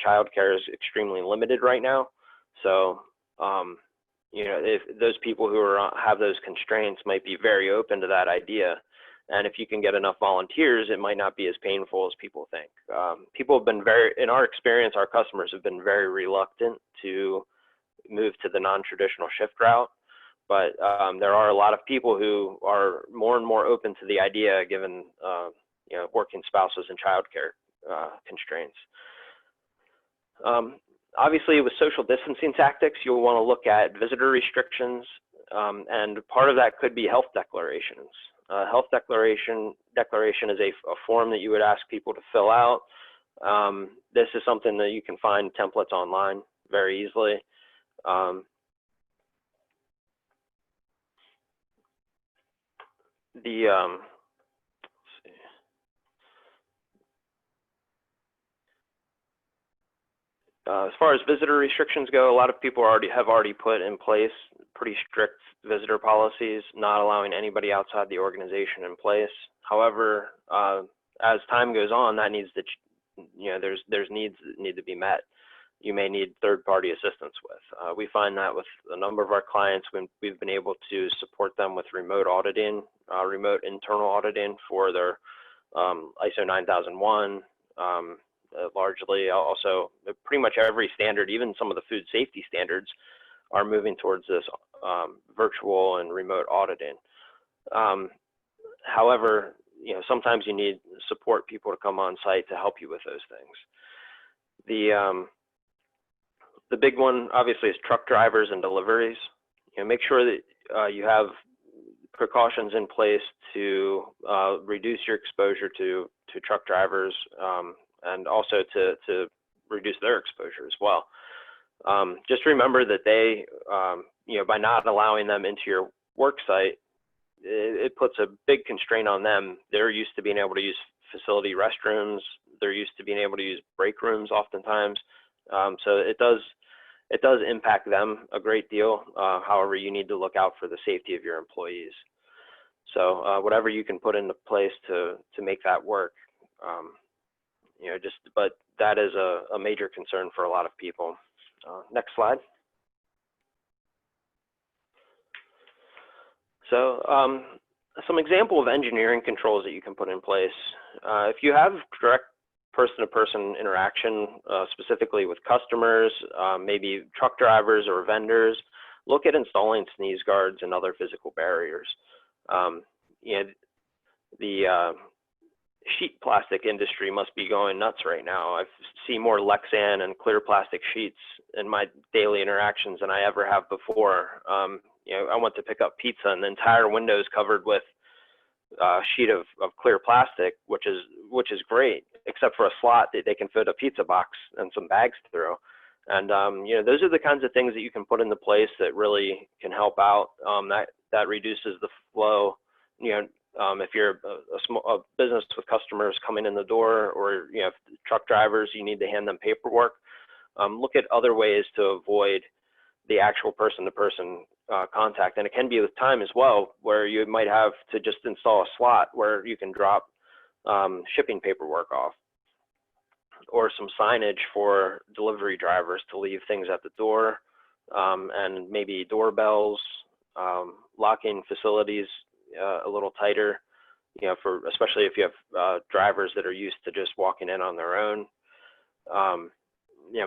Childcare is extremely limited right now. So, you know, if those people who have those constraints might be very open to that idea. And if you can get enough volunteers, it might not be as painful as people think. People have been in our experience, our customers have been very reluctant to move to the non-traditional shift route. But there are a lot of people who are more and more open to the idea, given working spouses and childcare constraints. Obviously, with social distancing tactics, you'll want to look at visitor restrictions, and part of that could be health declarations. Health declaration is a form that you would ask people to fill out. This is something that you can find templates online very easily. As far as visitor restrictions go, a lot of people have already put in place pretty strict visitor policies, not allowing anybody outside the organization in place. However, as time goes on, that needs to, there's needs that need to be met. You may need third-party assistance with. We find that with a number of our clients, when we've been able to support them with remote auditing, remote internal auditing for their ISO 9001, largely. Also, pretty much every standard, even some of the food safety standards, are moving towards this virtual and remote auditing. However, sometimes you need support people to come on site to help you with those things. The big one, obviously, is truck drivers and deliveries. Make sure that you have precautions in place to reduce your exposure to truck drivers, and also to reduce their exposure as well. Just remember that they, by not allowing them into your work site, it puts a big constraint on them. They're used to being able to use facility restrooms. They're used to being able to use break rooms oftentimes. So it does impact them a great deal. However, you need to look out for the safety of your employees. So whatever you can put into place to make that work, but that is a major concern for a lot of people. Next slide. So some example of engineering controls that you can put in place. If you have direct person-to-person interaction, specifically with customers, maybe truck drivers or vendors, look at installing sneeze guards and other physical barriers. The sheet plastic industry must be going nuts right now. I see more Lexan and clear plastic sheets in my daily interactions than I ever have before. I went to pick up pizza and the entire window is covered with a sheet of clear plastic, which is great, except for a slot that they can fit a pizza box and some bags through. And those are the kinds of things that you can put into place that really can help out. That reduces the flow. If you're a business with customers coming in the door, or truck drivers, you need to hand them paperwork. Look at other ways to avoid the actual person-to-person contact, and it can be with time as well, where you might have to just install a slot where you can drop shipping paperwork off, or some signage for delivery drivers to leave things at the door, and maybe doorbells, locking facilities a little tighter, especially if you have drivers that are used to just walking in on their own.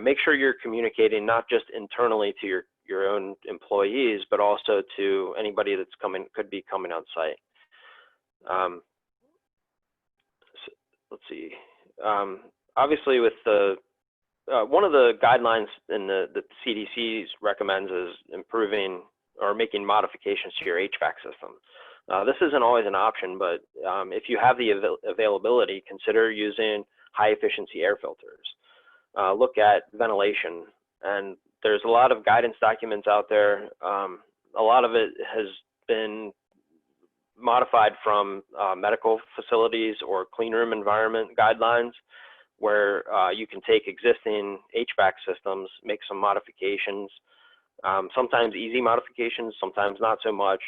Make sure you're communicating not just internally to your own employees, but also to anybody that's could be coming on site. So let's see. Obviously, with one of the guidelines that the CDC recommends is improving or making modifications to your HVAC system. This isn't always an option, but if you have the availability, consider using high efficiency air filters. Look at ventilation, and there's a lot of guidance documents out there. A lot of it has been modified from medical facilities or clean room environment guidelines, where you can take existing HVAC systems, make some modifications, sometimes easy modifications, sometimes not so much,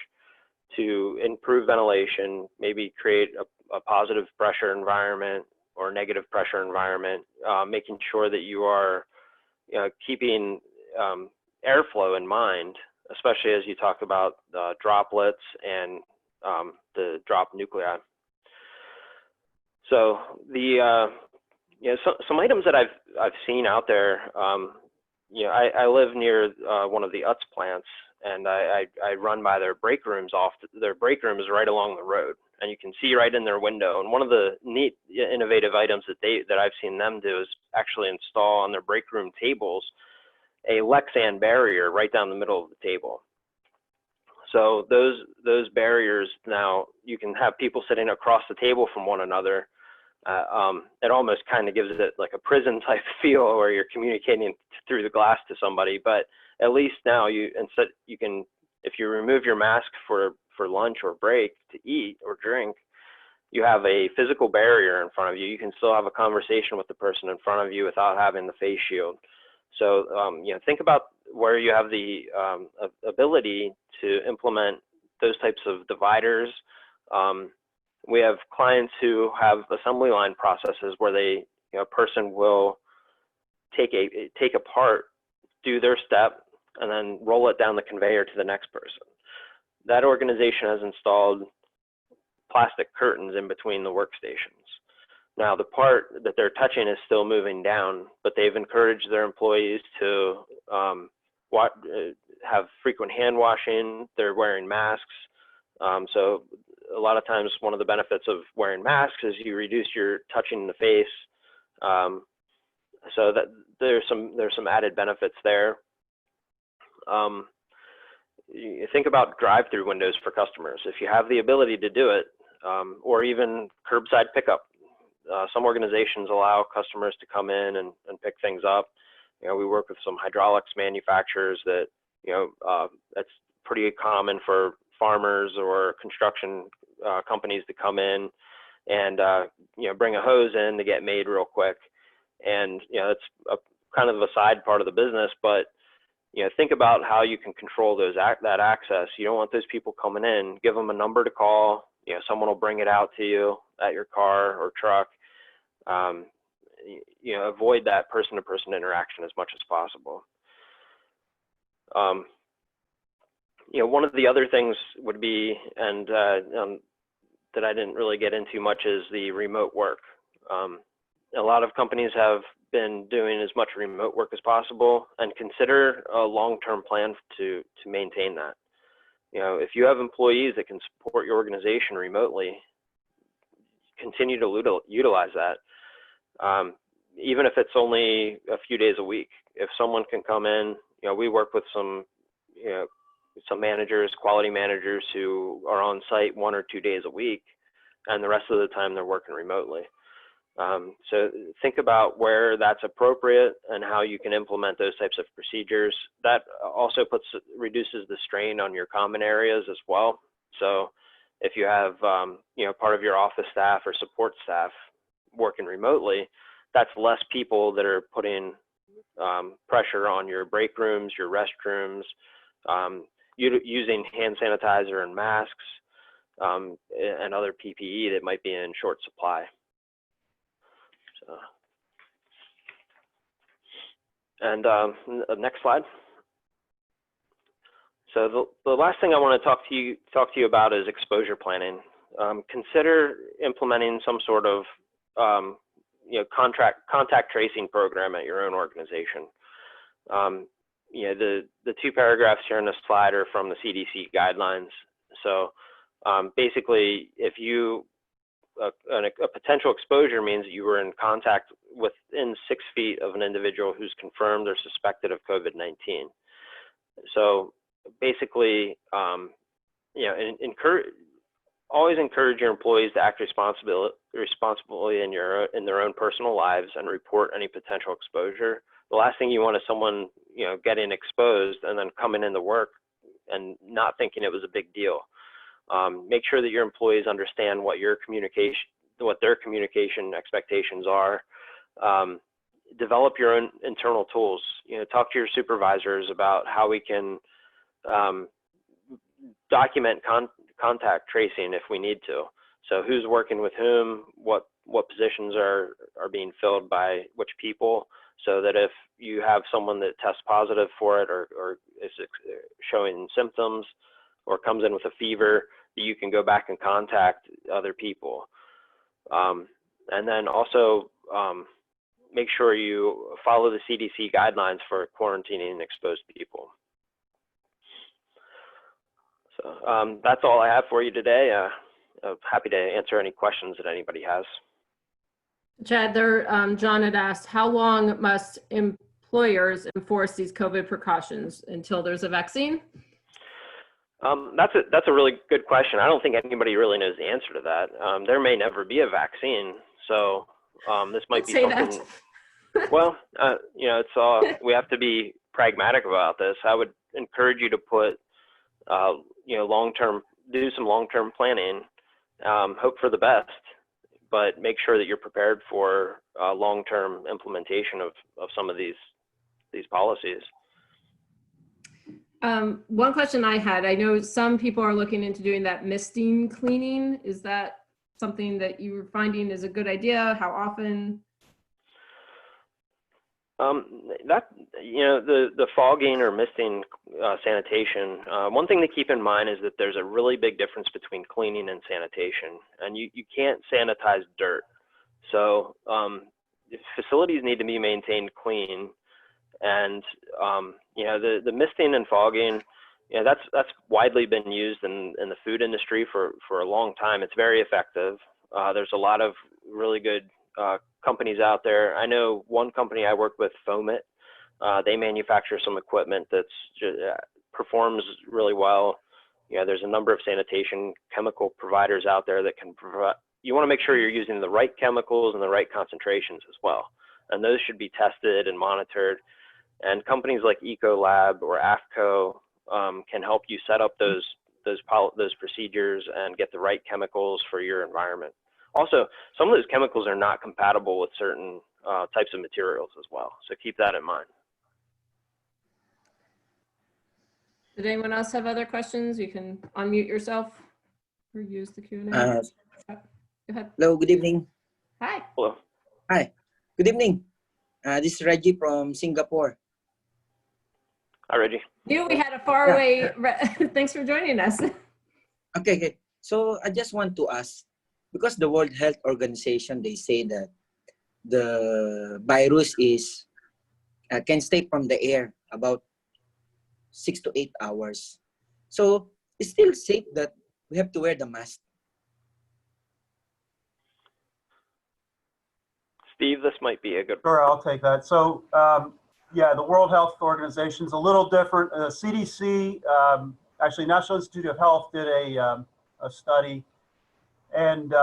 to improve ventilation, maybe create a positive pressure environment or negative pressure environment, making sure that you are keeping airflow in mind, especially as you talk about droplets and the drop nuclei. So the some items that I've seen out there. I live near one of the UTS plants, and I run by their break rooms. Their break room is right along the road, and you can see right in their window. And one of the neat, innovative items that I've seen them do is actually install on their break room tables a Lexan barrier right down the middle of the table. So those barriers, now you can have people sitting across the table from one another. It almost kind of gives it like a prison type feel where you're communicating through the glass to somebody, but at least now you can, if you remove your mask for lunch or break to eat or drink, you have a physical barrier in front of you. You can still have a conversation with the person in front of you without having the face shield. So think about where you have the ability to implement those types of dividers. We have clients who have assembly line processes where a person will take a part, do their step, and then roll it down the conveyor to the next person. That organization has installed plastic curtains in between the workstations. Now, the part that they're touching is still moving down, but they've encouraged their employees to have frequent hand washing. They're wearing masks. So a lot of times one of the benefits of wearing masks is you reduce your touching the face. So that there's some added benefits there. You think about drive-through windows for customers. If you have the ability to do it, or even curbside pickup. Some organizations allow customers to come in and pick things up. We work with some hydraulics manufacturers that, that's pretty common for farmers or construction companies to come in and, bring a hose in to get made real quick. And, it's a kind of a side part of the business, but, think about how you can control that access. You don't want those people coming in. Give them a number to call. Someone will bring it out to you at your car or truck. Avoid that person-to-person interaction as much as possible. One of the other things would be, and that I didn't really get into much, is the remote work. A lot of companies have been doing as much remote work as possible, and consider a long-term plan to maintain that. If you have employees that can support your organization remotely, continue to utilize that. Even if it's only a few days a week. If someone can come in, we work with some managers, quality managers who are on site 1 or 2 days a week, and the rest of the time they're working remotely. So think about where that's appropriate and how you can implement those types of procedures. That also reduces the strain on your common areas as well. So if you have, part of your office staff or support staff working remotely, that's less people that are putting pressure on your break rooms, your restrooms, using hand sanitizer and masks, and other PPE that might be in short supply. And next slide. So the last thing I want to talk to you about is exposure planning. Consider implementing some sort of contact tracing program at your own organization. The 2 paragraphs here in this slide are from the CDC Guidelines. So basically, if a potential exposure means you were in contact within 6 feet of an individual who's confirmed or suspected of COVID-19. So basically, always encourage your employees to act responsibly in their own personal lives and report any potential exposure. The last thing you want is someone getting exposed and then coming into work and not thinking it was a big deal. Make sure that your employees understand what their communication expectations are. Develop your own internal tools. Talk to your supervisors about how we can document contact tracing if we need to. So who's working with whom, what positions are being filled by which people, so that if you have someone that tests positive for it or is showing symptoms or comes in with a fever, you can go back and contact other people. And then also make sure you follow the CDC guidelines for quarantining exposed people. So that's all I have for you today. I'm happy to answer any questions that anybody has. Chad, John had asked, how long must employers enforce these COVID precautions until there's a vaccine? That's a really good question. I don't think anybody really knows the answer to that. There may never be a vaccine, so this might be something. Well, you know, it's all, we have to be pragmatic about this. I would encourage you to put, you know, do some long-term planning, hope for the best, but make sure that you're prepared for long-term implementation of some of these policies. One question I had, I know some people are looking into doing that misting cleaning. Is that something that you're finding is a good idea? How often? That, you know, the fogging or misting sanitation, one thing to keep in mind is that there's a really big difference between cleaning and sanitation, and you can't sanitize dirt. So facilities need to be maintained clean. And you know, the misting and fogging, you know, that's widely been used in the food industry for a long time. It's very effective. There's a lot of really good companies out there. I know one company I work with, Foamit. They manufacture some equipment that's performs really well. You know, there's a number of sanitation chemical providers out there that can provide. You want to make sure you're using the right chemicals and the right concentrations as well, and those should be tested and monitored. And companies like Ecolab or AFCO can help you set up those procedures and get the right chemicals for your environment. Also, some of those chemicals are not compatible with certain types of materials as well, so keep that in mind. Did anyone else have other questions? You can unmute yourself or use the Q&A. Go ahead. Hello, good evening. Hi. Hello. Hi, good evening. This is Reggie from Singapore. Hi, Reggie. We had a faraway. Thanks for joining us. Okay. So I just want to ask, because the World Health Organization, they say that the virus is can stay from the air about 6 to 8 hours. So it's still safe that we have to wear the mask. Steve, this might be a good. Sure, I'll take that. So, yeah, the World Health Organization is a little different. CDC, actually National Institute of Health did a study, and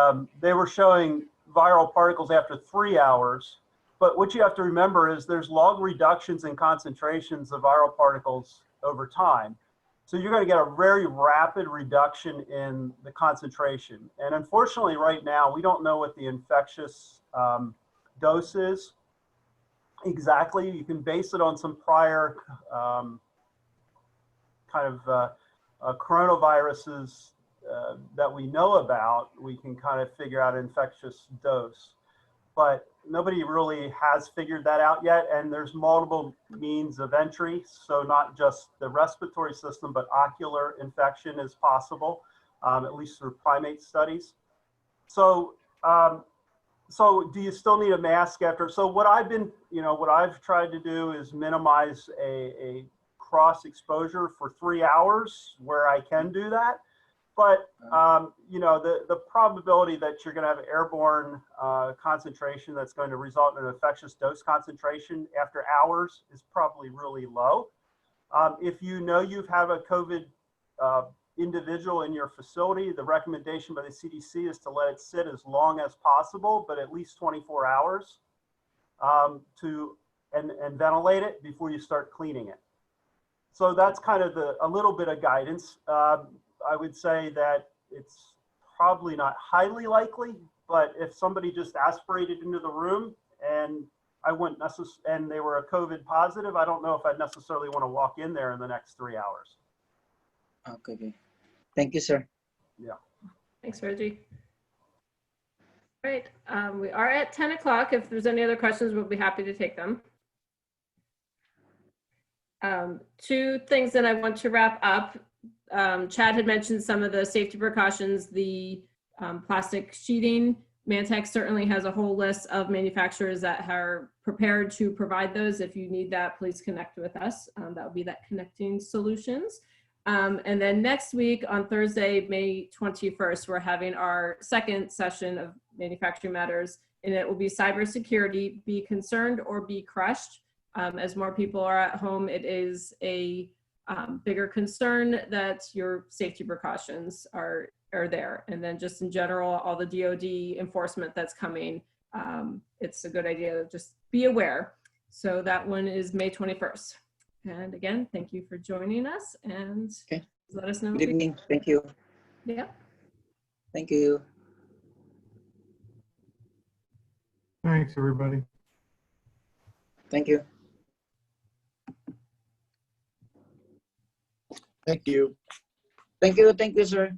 they were showing viral particles after 3 hours. But what you have to remember is there's log reductions in concentrations of viral particles over time. So you're going to get a very rapid reduction in the concentration. And unfortunately, right now, we don't know what the infectious dose is exactly. You can base it on some prior coronaviruses that we know about. We can kind of figure out infectious dose, but nobody really has figured that out yet. And there's multiple means of entry. So not just the respiratory system, but ocular infection is possible, at least through primate studies. So, so do you still need a mask after? So what I've been, what I've tried to do is minimize a cross exposure for 3 hours where I can do that. But, the probability that you're going to have airborne concentration that's going to result in an infectious dose concentration after hours is probably really low. If you know you have a COVID individual in your facility, the recommendation by the CDC is to let it sit as long as possible, but at least 24 hours and ventilate it before you start cleaning it. So that's kind of a little bit of guidance. I would say that it's probably not highly likely, but if somebody just aspirated into the room and and they were a COVID positive, I don't know if I'd necessarily want to walk in there in the next 3 hours. Okay. Thank you, sir. Yeah. Thanks, Reggie. All right, we are at 10 o'clock. If there's any other questions, we'll be happy to take them. Two things that I want to wrap up. Chad had mentioned some of the safety precautions, the plastic sheeting. Mantec certainly has a whole list of manufacturers that are prepared to provide those. If you need that, please connect with us. That would be that Connecting Solutions. And then next week on Thursday, May 21st, we're having our second session of Manufacturing Matters, and it will be cybersecurity, be concerned or be crushed. As more people are at home, it is a bigger concern that your safety precautions are there. And then just in general, all the DoD enforcement that's coming, it's a good idea to just be aware. So that one is May 21st. And again, thank you for joining us, and let us know. Good evening. Thank you. Yeah. Thank you. Thanks, everybody. Thank you. Thank you. Thank you. Thank you, sir.